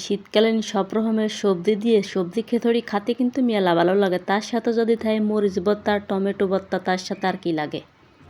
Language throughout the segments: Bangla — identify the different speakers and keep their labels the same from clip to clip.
Speaker 1: শীতকালীন সব রকমের সবজি দিয়ে সবজি খিচুড়ি খেতে কিন্তু মেলা ভালো লাগে। তার সাথে যদি থাকে মরিচ ভর্তা, টমেটো ভর্তা, তার সাথে আর কি লাগে।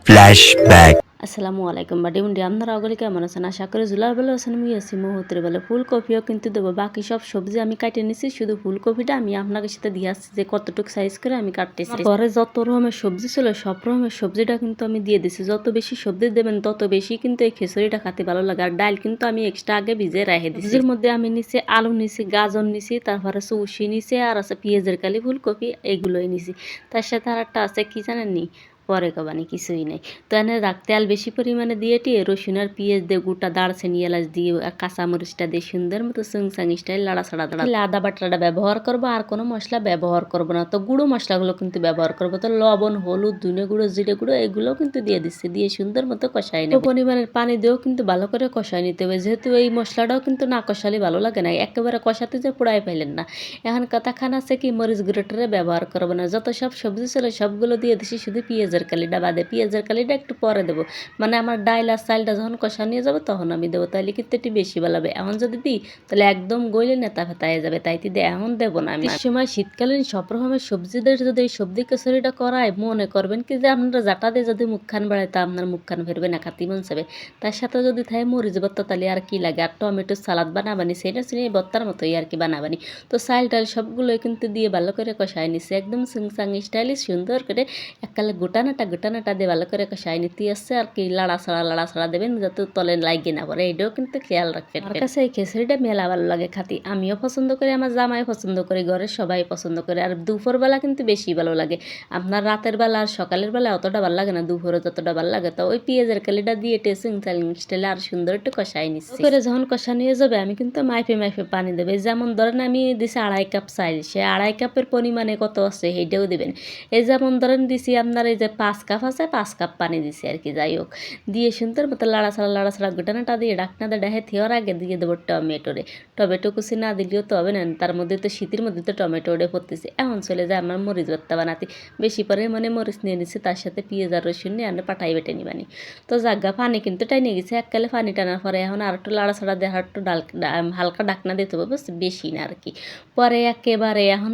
Speaker 2: ফ্ল্যাশব্যাক।
Speaker 1: আসসালামু আলাইকুম বাড়ি উন্ডি, আপনারা অগলে কেমন আছেন? আশা করি জুলার বেলা আছেন। আমি আছি মুহূর্তের বেলা। ফুলকপিও কিন্তু দেবো, বাকি সব সবজি আমি কাটে নিছি, শুধু ফুলকপিটা আমি আপনাদের সাথে দিয়ে আসছি যে কতটুকু সাইজ করে আমি কাটতেছি। ঘরে যত রকমের সবজি ছিল সব রকমের সবজিটা কিন্তু আমি দিয়ে দিছি। যত বেশি সবজি দেবেন তত বেশি কিন্তু এই খিচুড়িটা খেতে ভালো লাগে। আর ডাল কিন্তু আমি এক্সট্রা আগে ভিজে রেখে দিছি। এর মধ্যে আমি নিছি আলু নিছি, গাজর নিছি, তারপরে সৌসি নিছি, আর আছে পেঁয়াজের কালি, ফুলকপি, এগুলোই নিছি। তার সাথে আর একটা আছে কি জানেন নি, পরে কবানি কিছুই নাই। তো এনে তেল বেশি পরিমাণে দিয়ে টিয়ে রসুন আর পেঁয়াজ দিয়ে, গোটা দারচিনি এলাচ দিয়ে, কাঁচামরিচটা দিয়ে সুন্দর মতো সুংসাং স্টাইল লাড়াছাড়া আদা বাটাটা ব্যবহার করবো, আর কোনো মশলা ব্যবহার করবো না। তো গুঁড়ো মশলাগুলো কিন্তু ব্যবহার করবো। তো লবণ, হলুদ, ধনে গুঁড়ো, জিরে গুঁড়ো এগুলোও কিন্তু দিয়ে দিচ্ছে, দিয়ে সুন্দর মতো কষাই নেব। পরিমাণের পানি দিয়েও কিন্তু ভালো করে কষাই নিতে হবে, যেহেতু এই মশলাটাও কিন্তু না কষালে ভালো লাগে না, একেবারে কষাতে যে পোড়াই পাইলেন না। এখন কথাখান আছে কি, মরিচ গুঁড়োটারে ব্যবহার করবো না। যত সব সবজি ছিল সবগুলো দিয়ে দিছি, শুধু পেঁয়াজের কালিটা বাদে। পেঁয়াজের কালিটা একটু পরে দেবো, মানে আমার ডাইল আর চালটা যখন কষা নিয়ে যাবো তখন আমি দেবো, তাহলে কিন্তু একটু বেশি ভালো হবে। এখন যদি দিই তাহলে একদম গইলে নেতা ফেতায় যাবে, তাইতে দিয়ে এখন দেবো না আমি। সময় শীতকালীন সব রকমের সবজিদের যদি এই সবজি খিচুড়িটা করায়, মনে করবেন কি যে আপনারা জাটা দিয়ে যদি মুখখান বাড়ায় তা আপনার মুখখান ফেরবে না, খাতি মন চাবে। তার সাথে যদি থাকে মরিচ ভর্তা, তাহলে আর কি লাগে। আর টমেটো সালাদ বানাবানি, সেটা শুনে ভর্তার মতোই আর কি বানাবানি। তো চাল টাল সবগুলোই কিন্তু দিয়ে ভালো করে কষাই নিচ্ছে, একদম সুংসাং স্টাইলে সুন্দর করে এককালে গোটানাটা দিয়ে ভালো করে কষাই নিতে আসছে। আর কি লাড়াছাড়া দেবেন যাতে তলে লাগে না পড়ে, এটাও কিন্তু খেয়াল রাখবেন। আমার কাছে এই খিচুড়িটা মেলা ভালো লাগে খাতি, আমিও পছন্দ করি, আমার জামাই পছন্দ করি, ঘরের সবাই পছন্দ করে। আর দুপুরবেলা কিন্তু বেশি ভালো লাগে। আপনার রাতের বেলা আর সকালের বেলা অতটা ভালো লাগে না, দুপুরে যতটা ভালো লাগে। তো ওই পেঁয়াজের কালিটা দিয়ে টেসিং চালিং স্টাইলে আর সুন্দর একটু কষাই নিচ্ছি করে। যখন কষা নিয়ে যাবে আমি কিন্তু মাইফে পানি দেবে। যেমন ধরেন আমি দিছি 2.5 কাপ চাইল, সে 2.5 কাপের পরিমাণে কত আছে সেইটাও দেবেন। এই যেমন ধরেন দিছি আপনার এই যে 5 কাপ আছে, 5 কাপ পানি দিছি আর কি। যাই হোক, দিয়ে সুন্দর মতো লাড়াছাড়া গোটানাটা দিয়ে ডাকনা দেড়ে থিওর আগে দিয়ে দেবো টমেটো কুচি না দিলেও তো হবে না, তার মধ্যে তো শীতের মধ্যে তো টমেটো ওড়ে পড়তেছে। এখন চলে যায় আমার মরিচ ভর্তা বানাতে। বেশি পরিমাণে মরিচ নিয়ে নিচ্ছি, তার সাথে পেঁয়াজ আর রসুন নিয়ে আমরা পাটাই বেটে নিবানি। তো জাগা পানি কিন্তু টাইনে গেছে এককালে, পানি টানার পরে এখন আর একটু লাড়াছাড়া দিয়ে আর একটু হালকা ডাকনা দিতে হবে, বেশি না আর কি। পরে একেবারে এখন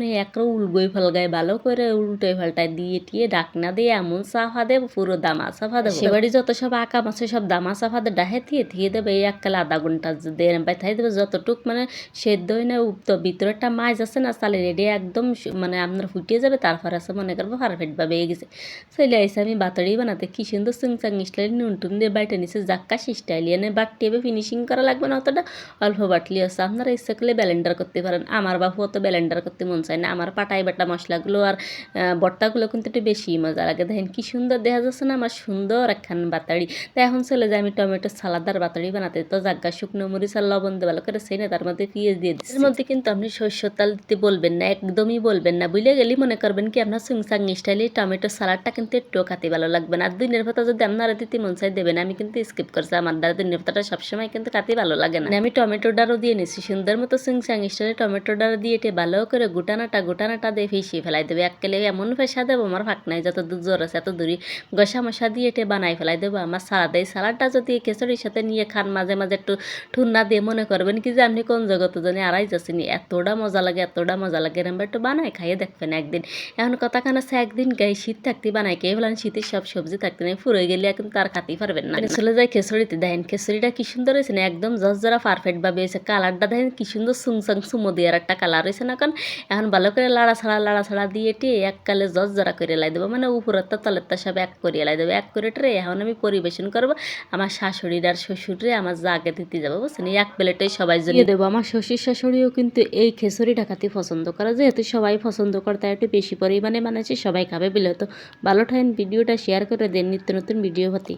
Speaker 1: উলগই ফলগায় ভালো করে উল্টোই ফাল্টায় দিয়ে টিয়ে ডাকনা দিয়ে এমন সাফা দেবো, পুরো দামা সাফা দেবো। সেবাড়ি যত সব আঁকা মাছে সব দামা সাফা দিয়ে ডাহে থিয়ে দেবে। এই এককালে আধা ঘন্টা দিয়ে থাই দেবে, যতটুক মানে সেদ্ধ হয় না, তো ভিতরে একটা মাছ আছে না চালের, রেডি একদম মানে আপনার ফুটিয়ে যাবে। তারপর আছে মনে করবো পারফেক্টভাবে হয়ে গেছে। চলে আইসে আমি বাতাড়ি বানাতে, কি সুন্দর সুংচাং স্টাইল নুন টুন দিয়ে বাইটে নিচ্ছে, জাক্কা স্টাইল এনে বাটিয়ে ফিনিশিং করা লাগবে না অতটা, অল্প বাটলি আছে। আপনারা ইচ্ছা করলে ব্যালেন্ডার করতে পারেন, আমার বাপু অত ব্যালেন্ডার করতে মন চায় না। আমার পাটাই বাটা মশলাগুলো আর ভর্তাগুলো কিন্তু একটু বেশি মজা লাগে। দেখেন কি সুন্দর দেখা যাচ্ছে না আমার সুন্দর একখান বাতাড়ি। তো এখন চলে যায় আমি টমেটো সালাদার বাতাড়ি বানাতে। তো জাগ্গা শুকনো মরিচ আর লবণ দিয়ে ভালো করে সেই না, তার মধ্যে পেঁয়াজ দিয়ে দিচ্ছি। এর মধ্যে কিন্তু আপনি সরষের তেল দিতে বলবেন না, একদমই বলবেন না। বুঝলে গেলেই মনে করবেন কি আপনার সুংসাং স্টাইলে টমেটো সালাডটা কিন্তু একটু খাতে ভালো লাগবে না। আর দিনের ভাতা যদি আপনারা দিতে মন চাই দেবেন, আমি কিন্তু স্কিপ করছি, আমার দ্বারা দিনের ভাতাটা সবসময় কিন্তু খাতে ভালো লাগে না। আমি টমেটোটারও দিয়ে নিচ্ছি সুন্দর মতো সুংসাং স্টাইলে টমেটোটার দিয়ে ভালো করে গোটানাটা দিয়ে ফিসিয়ে ফেলাই দেবে। এককেলে এমন ফেসা দেবো আমার ফাঁক নাই, যত দূর জোর আছে এত দূরই গসা মশা দিয়ে বানাই ফেলাই দেবো। আমার সালাদ, এই সালাডটা যদি খিচুড়ির সাথে নিয়ে খান মাঝে মাঝে একটু ঠুন্না দিয়ে, মনে করবেন কি যে আপনি কোন জগত জানি আড়াই যাচ্ছেন। এতটা মজা লাগে এরম একটু বানাই খাইয়ে দেখবেন একদিন। এখন কথাখান আছে, একদিন গায়ে শীত থাকতে বানাই খেয়ে ফেলেন, শীতের সব সবজি থাকতে নেই, ফুরে গেলে এখন তার খাতেই পারবেন না। চলে যায় খিচুড়িতে, দেখেন খিচুড়িটা কি সুন্দর হয়েছে না, একদম জরা পারফেক্ট ভাবে হয়েছে। কালারটা দেখেন কি সুন্দর সুংসাং সুমো দিয়ে আর একটা কালার হয়েছে না। কারণ এখন ভালো করে লাড়াছাড়া দিয়ে এককালে জরা করে লাই দেবো, মানে উপরেরটা তলেরটা সব এক করিয়ে লাই দেবো। এক করে এখন আমি পরিবেশন করবো আমার শাশুড়ির আর শ্বশুরে আমার জাগে দিতে যাবো, বুঝছেন। এক প্লেটেই সবাই জন্য দেবো। আমার শ্বশুর শাশুড়িও কিন্তু এই খিচুড়িটা খাতে পছন্দ করে, যেহেতু সবাই পছন্দ করে তাই একটু বেশি পরিমাণে বানাচ্ছি, সবাই খাবে বলে। তো ভালো থাকেন, ভিডিওটা শেয়ার করে দেন নিত্য নতুন ভিডিও হতে।